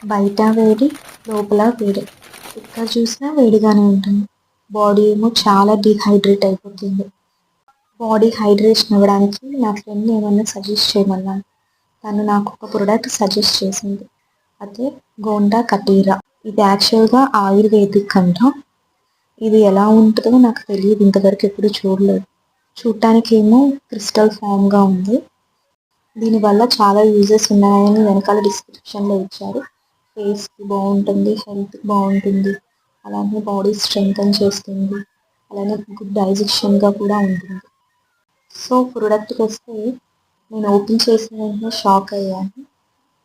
బయట వేడి, లోపల వేడి. ఎక్కడ చూసినా వేడిగానే ఉంటుంది. బాడీ ఏమో చాలా డీహైడ్రేట్ అయిపోతుంది. బాడీ హైడ్రేషన్ అవ్వడానికి నా ఫ్రెండ్‌ని ఏమన్నా సజెస్ట్ చేయమన్నాను. తను నాకు ఒక ప్రొడక్ట్ సజెస్ట్ చేసింది. అదే గోండా కటీరా. ఇది యాక్చువల్‌గా ఆయుర్వేదిక్ అంట. ఇది ఎలా ఉంటదో నాకు తెలీదు. ఇంతవరకు ఎప్పుడు చూడలేదు. చూడటానికేమో క్రిస్టల్ ఫార్మ్‌గా ఉంది. దీనివల్ల చాలా యూజెస్ ఉన్నాయని వెనకాల డిస్క్రిప్షన్‌లో ఇచ్చారు. ఫేస్‌కి బావుంటుంది, హెల్త్‌కి బావుంటుంది. అలానే బాడీ స్ట్రెంథెన్ చేస్తుంది. అలానే గుడ్ డైజెషన్‌గా కూడా ఉంటుంది. సో, ప్రొడక్ట్‌కొస్తే నేను ఓపెన్ చేసిన వెంటనే షాక్ అయ్యాను.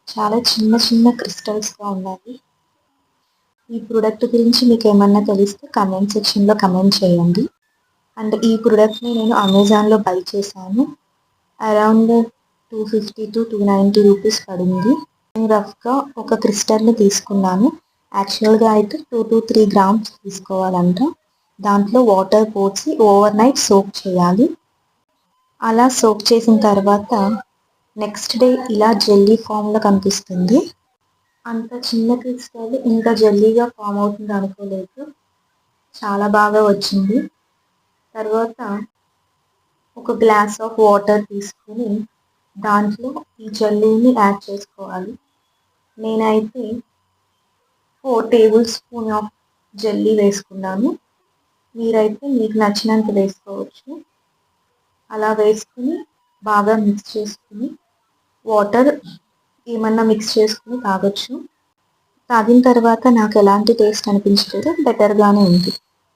చాలా చిన్న చిన్న క్రిస్టల్స్‌గా ఉన్నాయి. ఈ ప్రొడక్ట్ గురించి మీకేమన్నా తెలిస్తే కామెంట్ సెక్షన్‌లో కామెంట్ చేయండి. అండ్ ఈ ప్రొడక్ట్‌ని నేను అమెజాన్‌లో బై చేశాను. అరౌండ్ 250-290 రూపీస్ పడింది. నేను రఫ్‌గా ఒక క్రిస్టల్‌ని తీసుకున్నాను. యాక్చువల్‌గా అయితే 2-3 గ్రామ్స్ తీసుకోవాలంట. దాంట్లో వాటర్ పోసి ఓవర్ నైట్ సోక్ చేయాలి. అలా సోక్ చేసిన తర్వాత నెక్స్ట్ డే ఇలా జెల్లీ ఫామ్‌లో కనిపిస్తుంది. అంత చిన్న క్రిస్టల్ ఇంత జెల్లీగా ఫామ్ అవుతుంది అనుకోలేదు. చాలా బాగా వచ్చింది. తర్వాత ఒక గ్లాస్ ఆఫ్ వాటర్ తీసుకొని దాంట్లో ఈ జెల్లీని యాడ్ చేసుకోవాలి. నేనైతే 4 టేబుల్ స్పూన్ ఆఫ్ జెల్లీ వేసుకున్నాను. మీరైతే మీకు నచ్చినంత వేసుకోవచ్చు. అలా వేసుకొని బాగా మిక్స్ చేసుకొని వాటర్ ఏమన్నా మిక్స్ చేసుకొని తాగొచ్చు. తాగిన తర్వాత నాకు ఎలాంటి టేస్ట్ అనిపించలేదు. బెటర్‌గానే ఉంది.